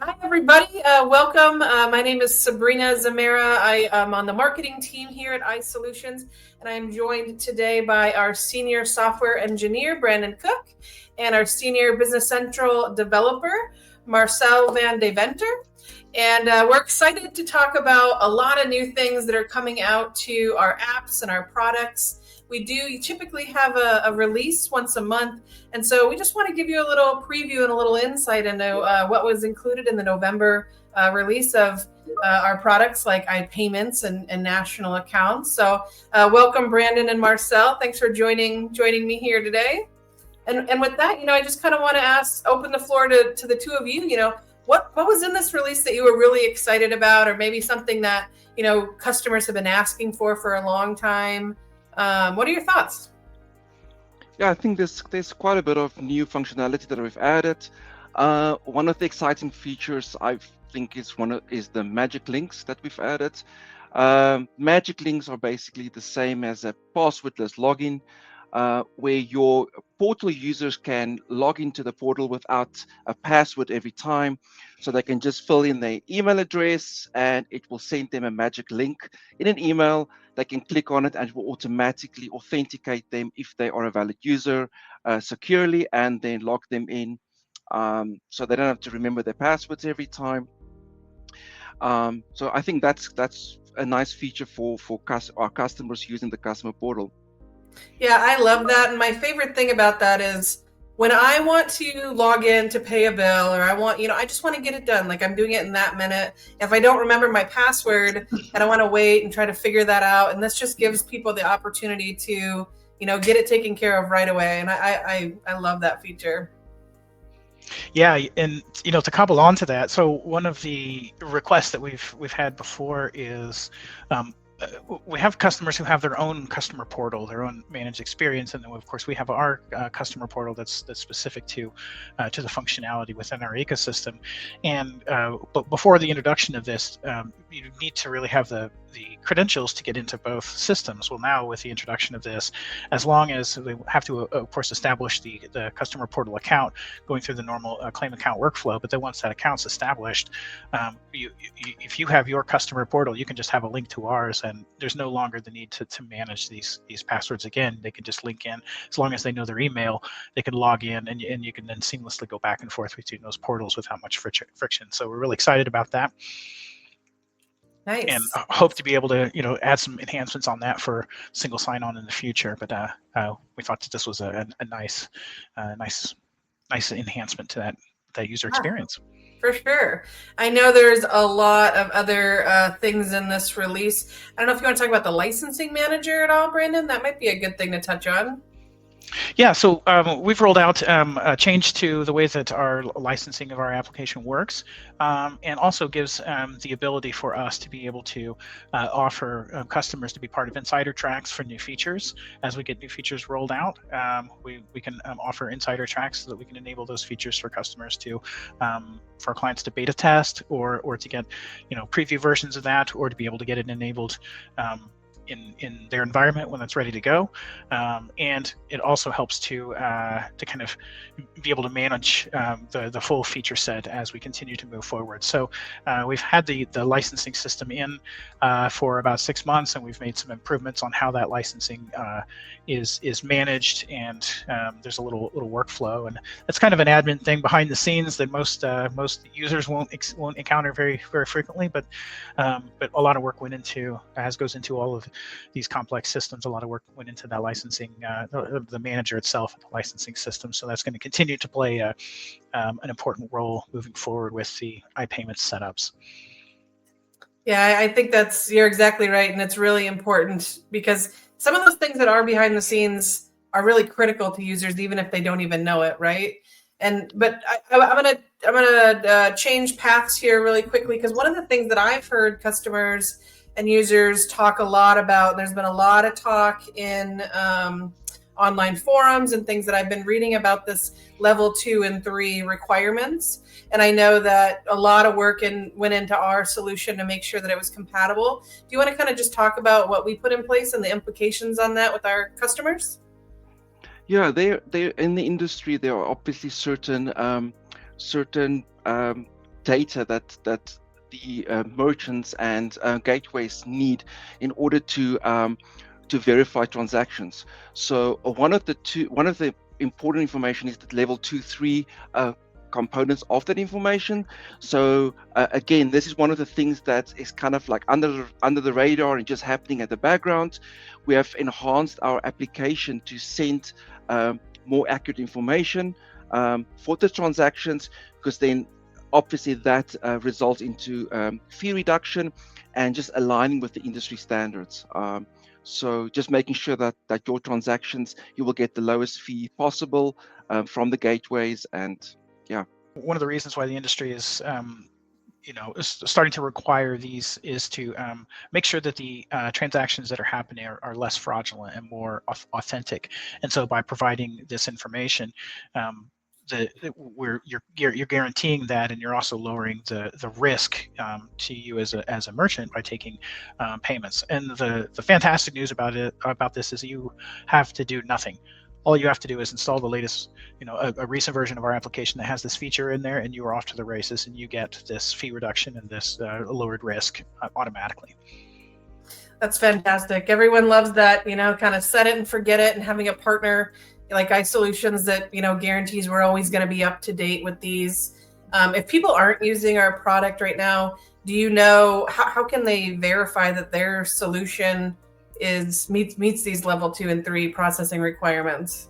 Hi, everybody. Welcome. My name is Sabrina Zamera. I am on the marketing team here at iSolutions, and I am joined today by our senior software engineer, Brandon Cook, and our senior Business Central developer, Marcel van Deventer. And we're excited to talk about a lot of new things that are coming out to our apps and our products. We do typically have a release once a month. And so we just want to give you a little preview and a little insight into what was included in the November release of our products like iPayments and national accounts. So welcome, Brandon and Marcel. Thanks for joining me here today. And with that, I just kind of want to open the floor to the two of you. What was in this release that you were really excited about, or maybe something that customers have been asking for a long time? What are your thoughts? Yeah, I think there's quite a bit of new functionality that we've added. One of the exciting features I think is the magic links that we've added. Magic links are basically the same as a passwordless login, where your portal users can log into the portal without a password every time. So they can just fill in their email address and it will send them a magic link in an email. They can click on it and it will automatically authenticate them if they are a valid user securely, and then log them in. So they don't have to remember their passwords every time. So I think that's a nice feature for our customers using the customer portal. Yeah, I love that. And my favorite thing about that is when I want to log in to pay a bill, or I just want to get it done. Like I'm doing it in that minute. If I don't remember my password, I don't want to wait and try to figure that out. And this just gives people the opportunity to, get it taken care of right away. And I love that feature. Yeah, and to couple on to that, so one of the requests that we've had before is we have customers who have their own customer portal, their own managed experience, and then of course we have our customer portal that's specific to the functionality within our ecosystem. And but before the introduction of this, you need to really have the credentials to get into both systems. Well, now with the introduction of this, as long as they have to of course establish the customer portal account, going through the normal claim account workflow, but then once that account's established, if you have your customer portal, you can just have a link to ours, and there's no longer the need to manage these passwords again. They can just link in. As long as they know their email, they can log in, and you can then seamlessly go back and forth between those portals without much friction. So we're really excited about that. Nice. And hope to be able to add some enhancements on that for single sign-on in the future. But we thought that this was a nice enhancement to that user experience. For sure. I know there's a lot of other things in this release. I don't know if you want to talk about the licensing manager at all, Brandon. That might be a good thing to touch on. Yeah, so we've rolled out a change to the way that our licensing of our application works, and also gives the ability for us to be able to offer customers to be part of insider tracks for new features. As we get new features rolled out, we can offer insider tracks so that we can enable those features for customers to, for our clients to beta test, or to get preview versions of that, or to be able to get it enabled in their environment when it's ready to go, and it also helps to kind of be able to manage the full feature set as we continue to move forward. So we've had the licensing system in for about 6 months, and we've made some improvements on how that licensing is managed, and there's a little workflow, and that's kind of an admin thing behind the scenes that most users won't encounter very frequently, but a lot of work went into, as goes into all of these complex systems, a lot of work went into that licensing, the manager itself, the licensing system. So that's going to continue to play an important role moving forward with the iPayments setups. Yeah, I think you're exactly right, and it's really important because some of those things that are behind the scenes are really critical to users, even if they don't even know it, right? But I'm gonna change paths here really quickly, because one of the things that I've heard customers and users talk a lot about, there's been a lot of talk in online forums and things that I've been reading about, this level 2 and 3 requirements. And I know that a lot of work went into our solution to make sure that it was compatible. Do you want to kind of just talk about what we put in place and the implications on that with our customers? Yeah, they're in the industry. There are obviously certain data that the merchants and gateways need in order to verify transactions. So one of the important information is that level 2, 3 components of that information. So again, this is one of the things that is kind of like under the radar and just happening at the background. We have enhanced our application to send more accurate information for the transactions, because then obviously that results into fee reduction and just aligning with the industry standards. So just making sure that your transactions, you will get the lowest fee possible from the gateways. And yeah. One of the reasons why the industry is starting to require these is to make sure that the transactions that are happening are less fraudulent and more authentic. And so by providing this information, you're guaranteeing that, and you're also lowering the risk to you as a merchant by taking payments. And the fantastic news about this is you have to do nothing. All you have to do is install the latest, a recent version of our application that has this feature in there, and you are off to the races, and you get this fee reduction and this lowered risk automatically. That's fantastic. Everyone loves that, kind of set it and forget it, and having a partner like iSolutions that, guarantees we're always going to be up to date with these. If people aren't using our product right now, do you know how can they verify that their solution meets these level 2 and 3 processing requirements?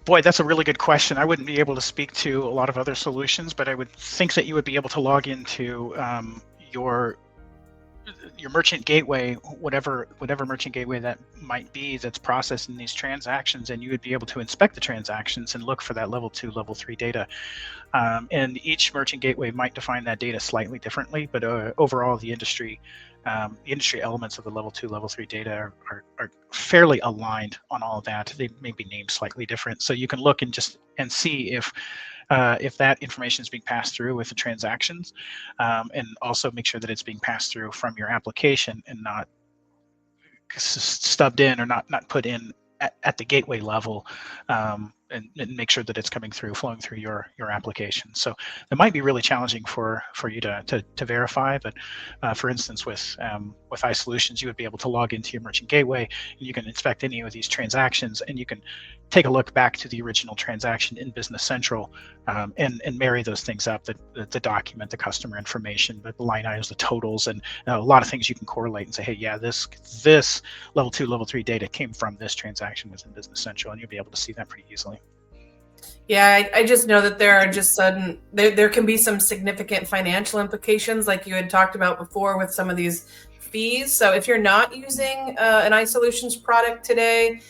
Boy, that's a really good question. I wouldn't be able to speak to a lot of other solutions, but I would think that you would be able to log into your merchant gateway, whatever merchant gateway that might be that's processing these transactions, and you would be able to inspect the transactions and look for that level 2, level 3 data. And each merchant gateway might define that data slightly differently, but overall the industry elements of the level 2, level 3 data are fairly aligned on all of that. They may be named slightly different, so you can look and see if that information is being passed through with the transactions, and also make sure that it's being passed through from your application and not stubbed in or not put in at the gateway level, and make sure that it's flowing through your application. So it might be really challenging for you to verify, but for instance, with iSolutions, you would be able to log into your merchant gateway, and you can inspect any of these transactions, and you can take a look back to the original transaction in Business Central, and marry those things up, the document, the customer information, the line items, the totals, and a lot of things you can correlate and say, hey, yeah, this level 2, level 3 data came from this transaction within Business Central, and you'll be able to see that pretty easily. Yeah, I just know that there can be some significant financial implications, like you had talked about before with some of these fees. So if you're not using an iSolutions product today,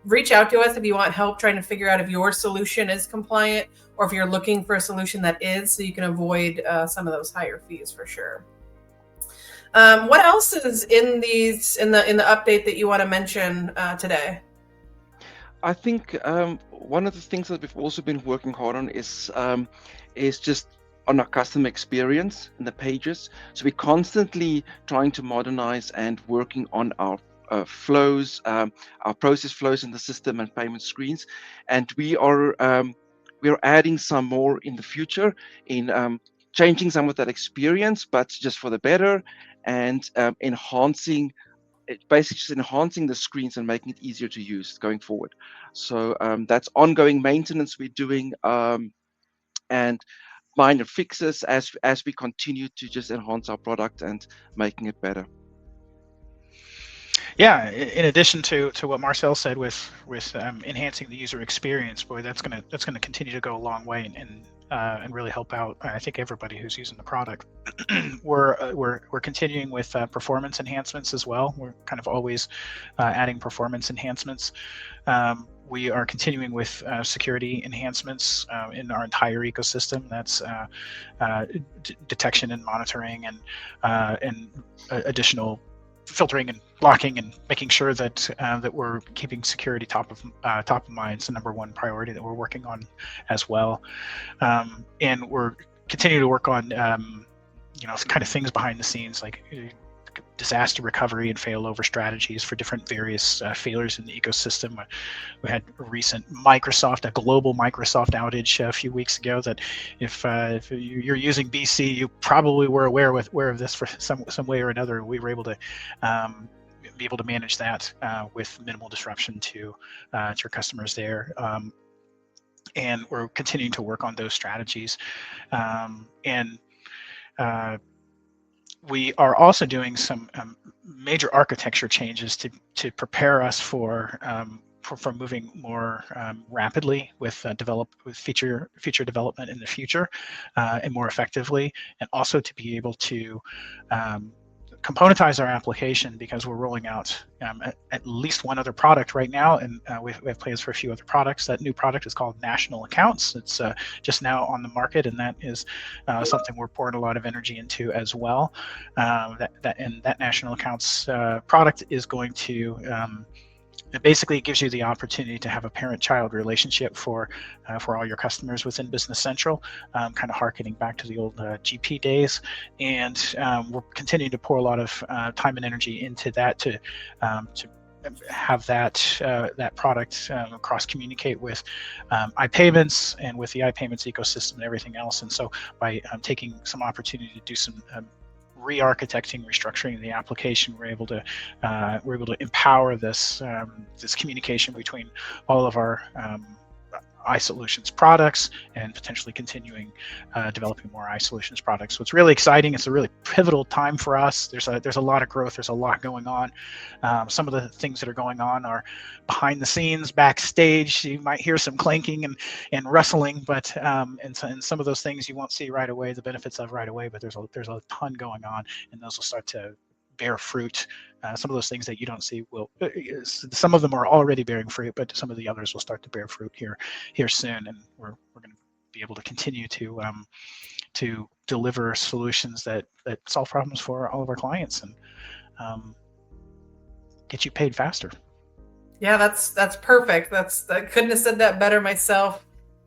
reach out to us if you want help trying to figure out if your solution is compliant, or if you're looking for a solution that is, so you can avoid some of those higher fees for sure. What else is in the update that you want to mention today? I think one of the things that we've also been working hard on is just on our customer experience in the pages. So we're constantly trying to modernize and working on our flows, our process flows in the system and payment screens, and we are adding some more in the future in changing some of that experience, but just for the better, and enhancing the screens and making it easier to use going forward. So that's ongoing maintenance we're doing, and minor fixes as we continue to just enhance our product and making it better. Yeah, in addition to what Marcel said with enhancing the user experience, boy, that's gonna continue to go a long way and really help out, I think, everybody who's using the product. We're continuing with performance enhancements as well. We're kind of always adding performance enhancements. We are continuing with security enhancements in our entire ecosystem. That's detection and monitoring, and additional filtering and blocking, and making sure that we're keeping security top of mind. It's the number one priority that we're working on as well. And we're continuing to work on kind of things behind the scenes, like disaster recovery and failover strategies for different various failures in the ecosystem. We had a recent a global Microsoft outage a few weeks ago that if you're using BC, you probably were aware of this for some way or another. We were able to be able to manage that with minimal disruption to your customers there. And we're continuing to work on those strategies. We are also doing some major architecture changes to prepare us for moving more rapidly with feature development in the future and more effectively, and also to be able to componentize our application, because we're rolling out at least one other product right now, and we have plans for a few other products. That new product is called National Accounts. It's just now on the market, and that is something we're pouring a lot of energy into as well. That National Accounts product is going to it basically gives you the opportunity to have a parent-child relationship for all your customers within Business Central, kind of harkening back to the old GP days. And we're continuing to pour a lot of time and energy into that to have that product cross communicate with iPayments and with the iPayments ecosystem and everything else. And so by taking some opportunity to do some re-architecting, restructuring the application, we're able to empower this communication between all of our iSolutions products, and potentially continuing developing more iSolutions products. So it's really exciting. It's a really pivotal time for us. There's a lot of growth. There's a lot going on. Some of the things that are going on are behind the scenes, backstage. You might hear some clanking and rustling, but and some of those things you won't see right away, the benefits of right away. But there's a ton going on, and those will start to bear fruit. Some of those things that you don't see will, some of them are already bearing fruit, but some of the others will start to bear fruit here soon, and we're going to be able to continue to deliver solutions that solve problems for all of our clients and get you paid faster. Yeah, that's perfect. I couldn't have said that better myself.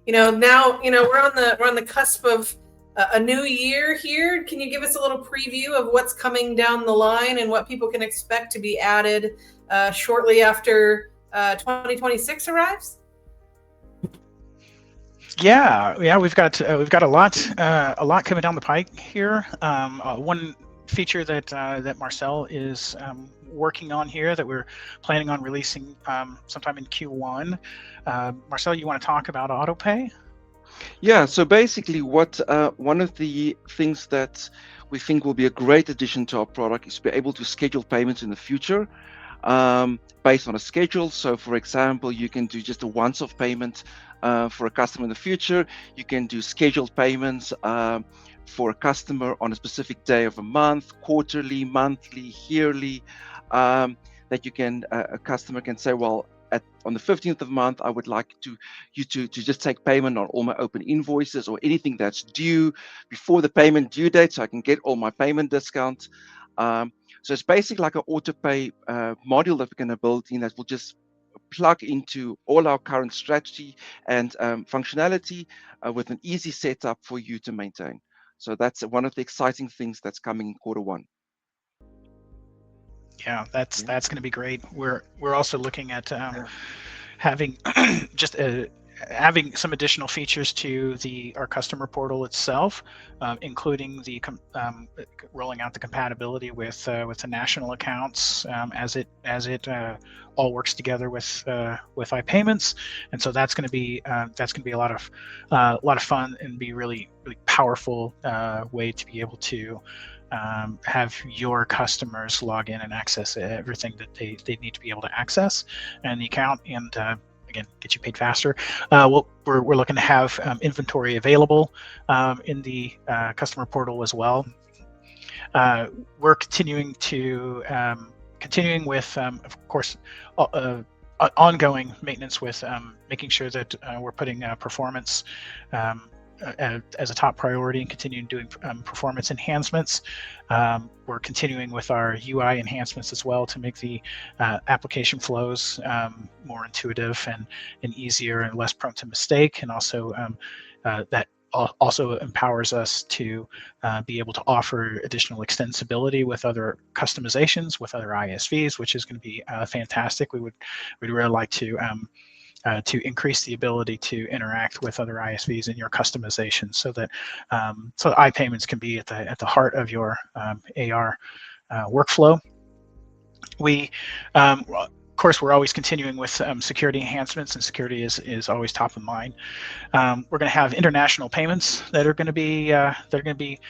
Now we're on the cusp of a new year here. Can you give us a little preview of what's coming down the line and what people can expect to be added shortly after 2026 arrives? Yeah, we've got a lot coming down the pike here. One feature that Marcel is working on here that we're planning on releasing sometime in Q1. Marcel, you want to talk about AutoPay? Yeah, so basically what one of the things that we think will be a great addition to our product is to be able to schedule payments in the future based on a schedule. So for example, you can do just a once-off payment for a customer in the future. You can do scheduled payments for a customer on a specific day of a month, quarterly, monthly, yearly, that you can a customer can say, well, on the 15th of the month, I would like you to just take payment on all my open invoices or anything that's due before the payment due date, so I can get all my payment discount. So it's basically like an AutoPay module that we're going to build in that will just plug into all our current strategy and functionality with an easy setup for you to maintain. So that's one of the exciting things that's coming in Q1. Yeah, that's going to be great. We're also looking at having just having some additional features to our customer portal itself, including the rolling out the compatibility with the national accounts as it all works together with iPayments, and so that's going to be a lot of fun and be really powerful way to be able to have your customers log in and access everything that they need to be able to access and the account, and again, get you paid faster. We're looking to have inventory available in the customer portal as well. We're continuing with, of course, ongoing maintenance with making sure that we're putting performance as a top priority and continuing doing performance enhancements. We're continuing with our UI enhancements as well to make the application flows more intuitive and easier and less prone to mistake, and also that also empowers us to be able to offer additional extensibility with other customizations, with other ISVs, which is going to be fantastic. We'd really like to increase the ability to interact with other ISVs in your customization, so that iPayments can be at the heart of your AR workflow. We of course, we're always continuing with security enhancements, and security is always top of mind. We're going to have international payments that are going to be we're going to be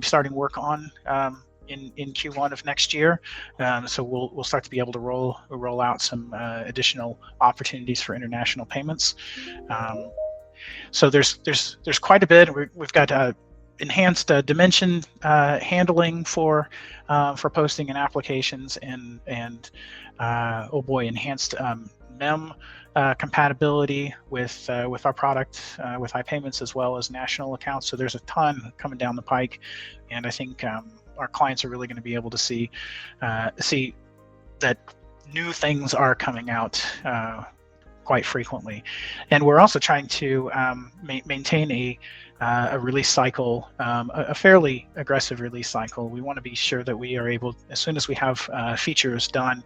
starting work on in Q1 of next year. So we'll start to be able to roll out some additional opportunities for international payments. So there's quite a bit. We've got enhanced dimension handling for posting and applications, and oh boy, enhanced MEM compatibility with our product, with iPayments, as well as national accounts. So there's a ton coming down the pike, and I think our clients are really going to be able to see that new things are coming out quite frequently. And we're also trying to maintain a release cycle, a fairly aggressive release cycle. We want to be sure that we are able, as soon as we have features done,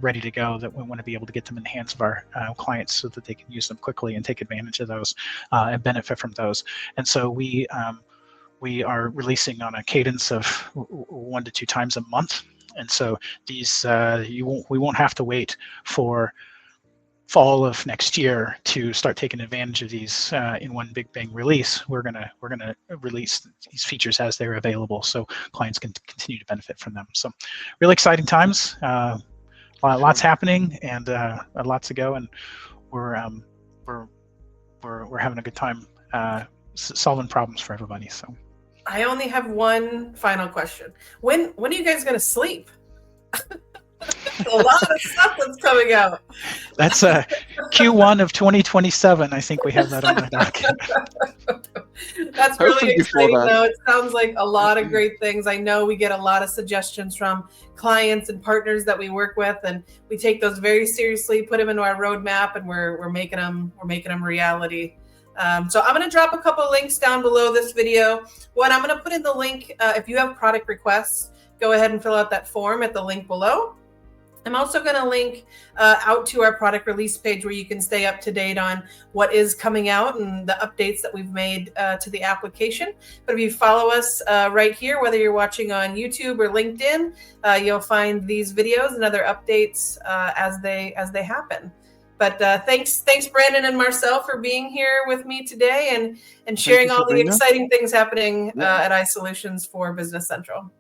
ready to go, that we want to be able to get them in the hands of our clients so that they can use them quickly and take advantage of those and benefit from those. And so we are releasing on a cadence of 1 to 2 times a month. And so these we won't have to wait for fall of next year to start taking advantage of these in one big bang release. We're gonna release these features as they're available, so clients can continue to benefit from them. So really exciting times, lots happening, and lots to go, and we're having a good time solving problems for everybody. So I only have one final question. When are you guys gonna sleep? A lot of stuff that's coming out. That's Q1 of 2027. I think we have that on the dock. That's really exciting, though. It sounds like a lot of great things. I know we get a lot of suggestions from clients and partners that we work with, and we take those very seriously, put them into our roadmap, and we're making them reality. So I'm going to drop a couple of links down below this video. One, I'm going to put in the link. If you have product requests, go ahead and fill out that form at the link below. I'm also going to link out to our product release page, where you can stay up to date on what is coming out and the updates that we've made to the application. But if you follow us right here, whether you're watching on YouTube or LinkedIn, you'll find these videos and other updates as they happen. But thanks, Brandon and Marcel, for being here with me today and sharing all the exciting things happening at iSolutions for Business Central.